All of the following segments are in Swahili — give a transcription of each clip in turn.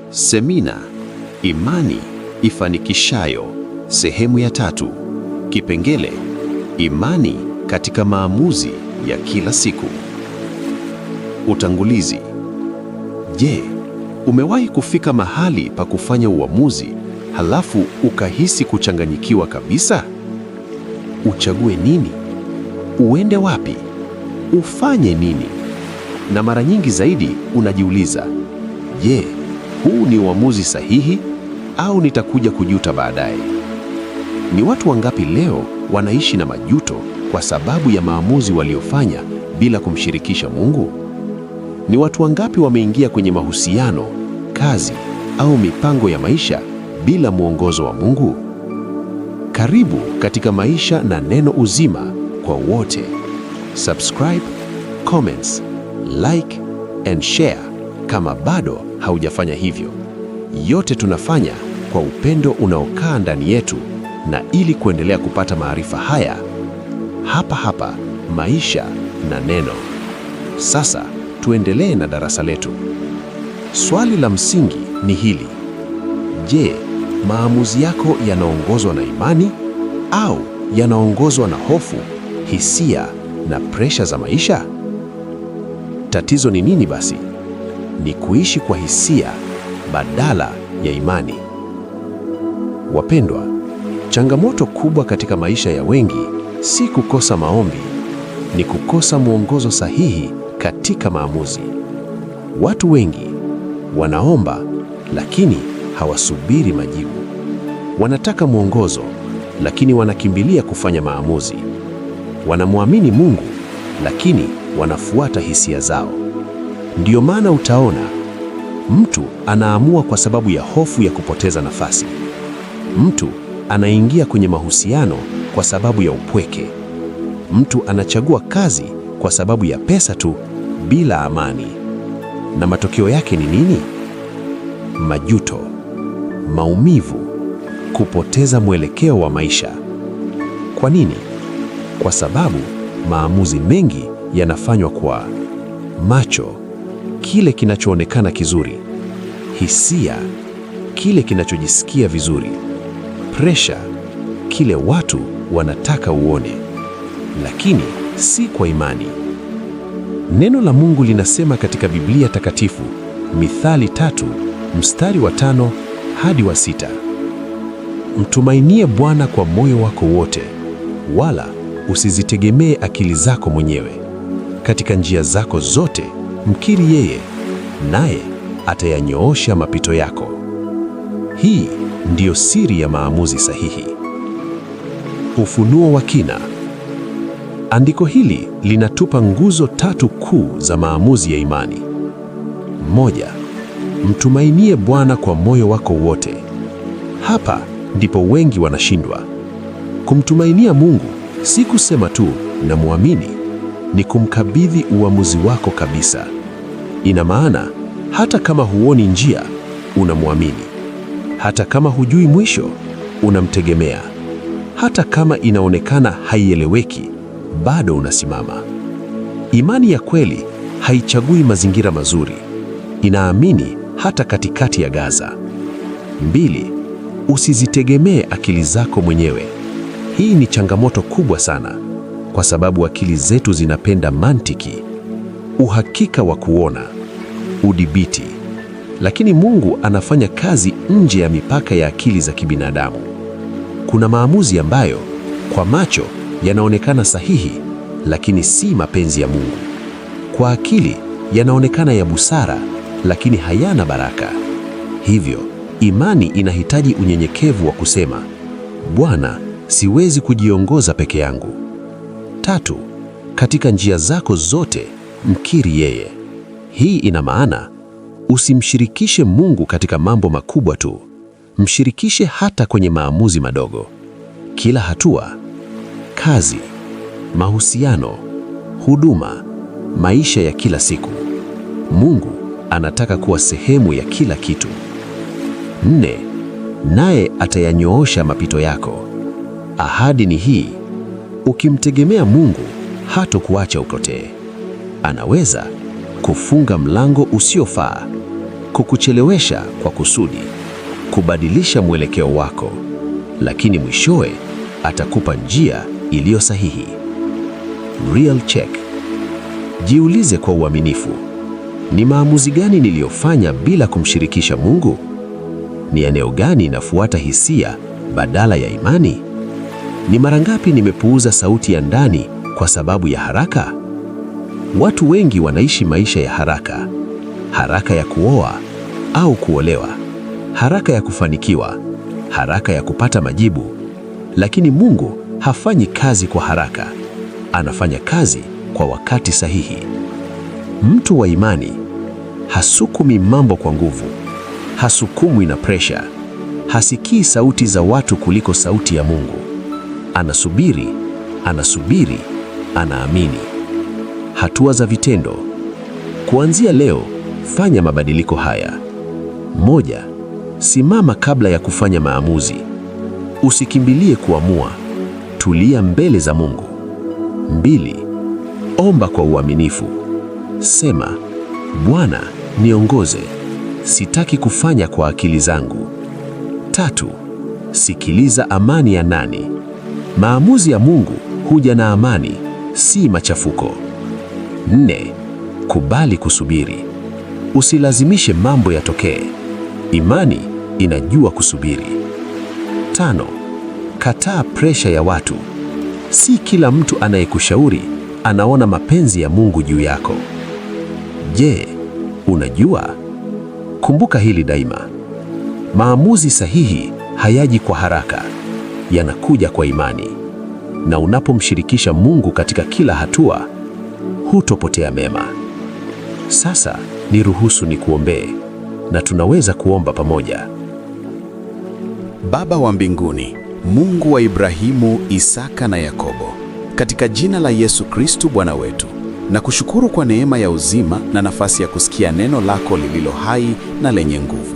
Semina: Imani ifanikishayo, sehemu ya 3. Kipengele: imani katika maamuzi ya kila siku. Utangulizi. Je, umewahi kufika mahali pa kufanya uamuzi halafu ukahisi kuchanganyikiwa kabisa? Uchague nini? Uende wapi? Ufanye nini? Na mara nyingi zaidi unajiuliza, je, huu ni uamuzi sahihi au nitakuja kujuta baadaye? Ni watu wangapi leo wanaishi na majuto kwa sababu ya maamuzi waliofanya bila kumshirikisha Mungu? Ni watu wangapi wameingia kwenye mahusiano, kazi au mipango ya maisha bila mwongozo wa Mungu? Karibu katika Maisha na Neno Uzima kwa wote. Subscribe, comments, like and share kama bado haujafanya hivyo. Yote tunafanya kwa upendo unaokaa ndani yetu, na ili kuendelea kupata maarifa haya hapa Maisha na Neno. Sasa tuendelee na darasa letu. Swali la msingi ni hili: je, maamuzi yako yanaongozwa na imani au yanaongozwa na hofu, hisia na presha za maisha? Tatizo ni nini basi? Ni kuishi kwa hisia badala ya imani. Wapendwa, changamoto kubwa katika maisha ya wengi si kukosa maombi, ni kukosa mwongozo sahihi katika maamuzi. Watu wengi wanaomba lakini hawasubiri majibu. Wanataka mwongozo lakini wanakimbilia kufanya maamuzi. Wanamwamini Mungu lakini wanafuata hisia zao. Ndiyo maana utaona mtu anaamua kwa sababu ya hofu ya kupoteza nafasi. Mtu anaingia kwenye mahusiano kwa sababu ya upweke. Mtu anachagua kazi kwa sababu ya pesa tu bila amani. Na matokeo yake ni nini? Majuto, maumivu, kupoteza mwelekeo wa maisha. Kwa nini? Kwa sababu maamuzi mengi yanafanywa kwa macho, kile kinachoonekana kizuri; hisia, kile kinachojisikia vizuri; presha, kile watu wanataka uone, lakini si kwa imani. Neno la Mungu linasema katika Biblia Takatifu, Mithali 3 mstari wa 5 hadi wa 6, mtumainie Bwana kwa moyo wako wote, wala usizitegemee akili zako mwenyewe. Katika njia zako zote mkiri yeye, naye atayanyoosha mapito yako. Hii ndiyo siri ya maamuzi sahihi. Ufunuo wa kina. Andiko hili linatupa nguzo 3 kuu za maamuzi ya imani. 1. Mtumainie Bwana kwa moyo wako wote. Hapa ndipo wengi wanashindwa. Kumtumainia Mungu si kusema tu namwamini, ni kumkabidhi uamuzi wako kabisa. Ina maana hata kama huoni njia, unamwamini. Hata kama hujui mwisho, unamtegemea. Hata kama inaonekana haieleweki, bado unasimama. Imani ya kweli haichagui mazingira mazuri. Inaamini hata katikati ya Gaza. 2. Usizitegemee akili zako mwenyewe. Hii ni changamoto kubwa sana, kwa sababu akili zetu zinapenda mantiki, uhakika wa kuona, udhibiti. Lakini Mungu anafanya kazi nje ya mipaka ya akili za kibinadamu. Kuna maamuzi ambayo kwa macho yanaonekana sahihi, lakini si mapenzi ya Mungu. Kwa akili yanaonekana ya busara, lakini hayana baraka. Hivyo, imani inahitaji unyenyekevu wa kusema, Bwana, siwezi kujiongoza peke yangu. 3. Katika njia zako zote mkiri yeye. Hii ina maana usimshirikishe Mungu katika mambo makubwa tu. Mshirikishe hata kwenye maamuzi madogo. Kila hatua: kazi, mahusiano, huduma, maisha ya kila siku. Mungu anataka kuwa sehemu ya kila kitu. 4. Naye atayanyoosha mapito yako. Ahadi ni hii: ukimtegemea Mungu, hatakuacha upotee. Anaweza kufunga mlango usiofaa, kukuchelewesha kwa kusudi, kubadilisha mwelekeo wako, lakini mwishowe atakupa njia iliyo sahihi. Real check. Jiulize kwa uaminifu, ni maamuzi gani niliyofanya bila kumshirikisha Mungu? Ni eneo gani nafuata hisia badala ya imani? Ni mara ngapi nimepuuza sauti ya ndani kwa sababu ya haraka? Watu wengi wanaishi maisha ya haraka. Haraka ya kuoa au kuolewa, haraka ya kufanikiwa, haraka ya kupata majibu. Lakini Mungu hafanyi kazi kwa haraka. Anafanya kazi kwa wakati sahihi. Mtu wa imani hasukumi mambo kwa nguvu, hasukumwi na presha, hasikii sauti za watu kuliko sauti ya Mungu. Anasubiri, anaamini. Hatua za vitendo. Kuanzia leo, fanya mabadiliko haya. 1. Simama kabla ya kufanya maamuzi. Usikimbilie kuamua, tulia mbele za Mungu. 2. Omba kwa uaminifu. Sema, Bwana, niongoze. Sitaki kufanya kwa akili zangu. 3. Sikiliza amani ya ndani. Maamuzi ya Mungu huja na amani, si machafuko. 4. Kubali kusubiri. Usilazimishe mambo yatokee. Imani inajua kusubiri. 5. Kataa presha ya watu. Si kila mtu anayekushauri anaona mapenzi ya Mungu juu yako. Je, unajua? Kumbuka hili daima. Maamuzi sahihi hayaji kwa haraka, yanakuja kwa imani. Na unapomshirikisha Mungu katika kila hatua, hutopotea mema. Sasa niruhusu nikuombee, na tunaweza kuomba pamoja. Baba wa mbinguni, Mungu wa Ibrahimu, Isaka na Yakobo, katika jina la Yesu Kristo Bwana wetu, na kushukuru kwa neema ya uzima na nafasi ya kusikia neno lako lililo hai na lenye nguvu.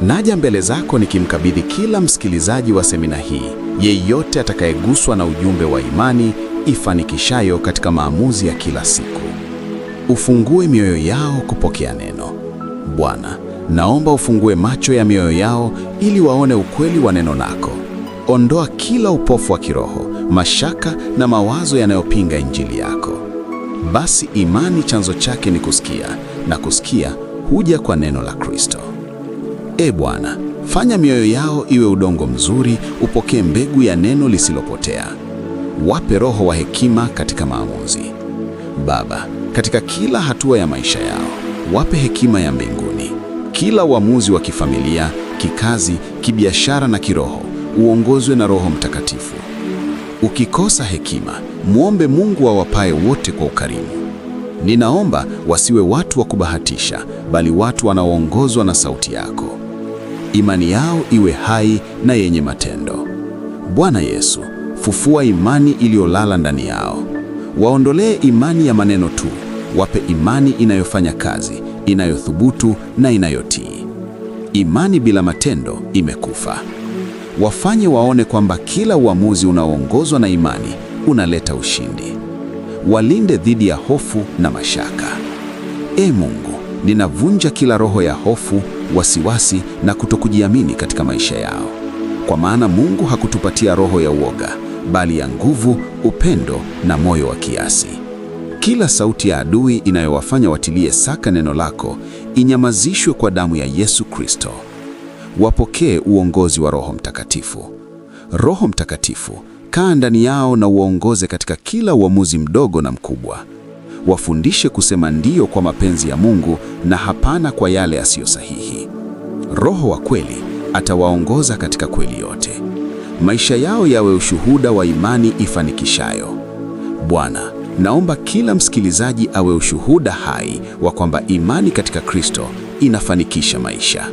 Naja mbele zako nikimkabidhi kila msikilizaji wa semina hii, yeyote atakayeguswa na ujumbe wa imani ifanikishayo katika maamuzi ya kila siku. Ufungue mioyo yao kupokea neno. Bwana, naomba ufungue macho ya mioyo yao ili waone ukweli wa neno lako. Ondoa kila upofu wa kiroho, mashaka na mawazo yanayopinga injili yako. Basi imani chanzo chake ni kusikia, na kusikia huja kwa neno la Kristo. Bwana, fanya mioyo yao iwe udongo mzuri, upokee mbegu ya neno lisilopotea. Wape roho wa hekima katika maamuzi. Baba, katika kila hatua ya maisha yao, wape hekima ya mbinguni. Kila uamuzi wa kifamilia, kikazi, kibiashara na kiroho, uongozwe na Roho Mtakatifu. Ukikosa hekima, muombe Mungu awapae wote kwa ukarimu. Ninaomba wasiwe watu wa kubahatisha, bali watu wanaoongozwa na sauti yako. Imani yao iwe hai na yenye matendo. Bwana Yesu, fufua imani iliyolala ndani yao. Waondolee imani ya maneno tu, wape imani inayofanya kazi, inayothubutu na inayotii. Imani bila matendo imekufa. Wafanye waone kwamba kila uamuzi unaoongozwa na imani unaleta ushindi. Walinde dhidi ya hofu na mashaka. Mungu, ninavunja kila roho ya hofu, wasiwasi na kutokujiamini katika maisha yao. Kwa maana Mungu hakutupatia roho ya uoga, bali ya nguvu, upendo na moyo wa kiasi. Kila sauti ya adui inayowafanya watilie shaka neno lako inyamazishwe kwa damu ya Yesu Kristo. Wapokee uongozi wa Roho Mtakatifu. Roho Mtakatifu, kaa ndani yao na uwaongoze katika kila uamuzi mdogo na mkubwa. Wafundishe kusema ndio kwa mapenzi ya Mungu na hapana kwa yale yasiyo sahihi. Roho wa kweli atawaongoza katika kweli yote. Maisha yao yawe ushuhuda wa imani ifanikishayo. Bwana, naomba kila msikilizaji awe ushuhuda hai wa kwamba imani katika Kristo inafanikisha maisha.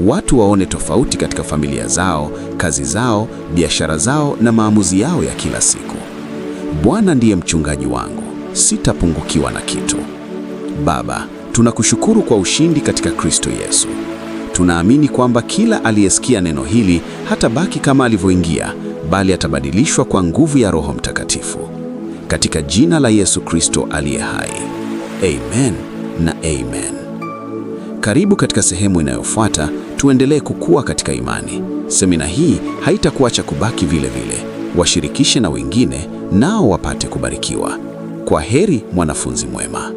Watu waone tofauti katika familia zao, kazi zao, biashara zao na maamuzi yao ya kila siku. Bwana ndiye mchungaji wangu, sitapungukiwa na kitu. Baba, tunakushukuru kwa ushindi katika Kristo Yesu. Tunaamini kwamba kila aliyesikia neno hili hatabaki kama alivyoingia, bali atabadilishwa kwa nguvu ya Roho Mtakatifu. Katika jina la Yesu Kristo aliye hai. Amen na amen. Karibu katika sehemu inayofuata, tuendelee kukua katika imani. Semina hii haitakuacha kubaki vile vile. Washirikishe na wengine, nao wapate kubarikiwa. Kwa heri mwanafunzi mwema.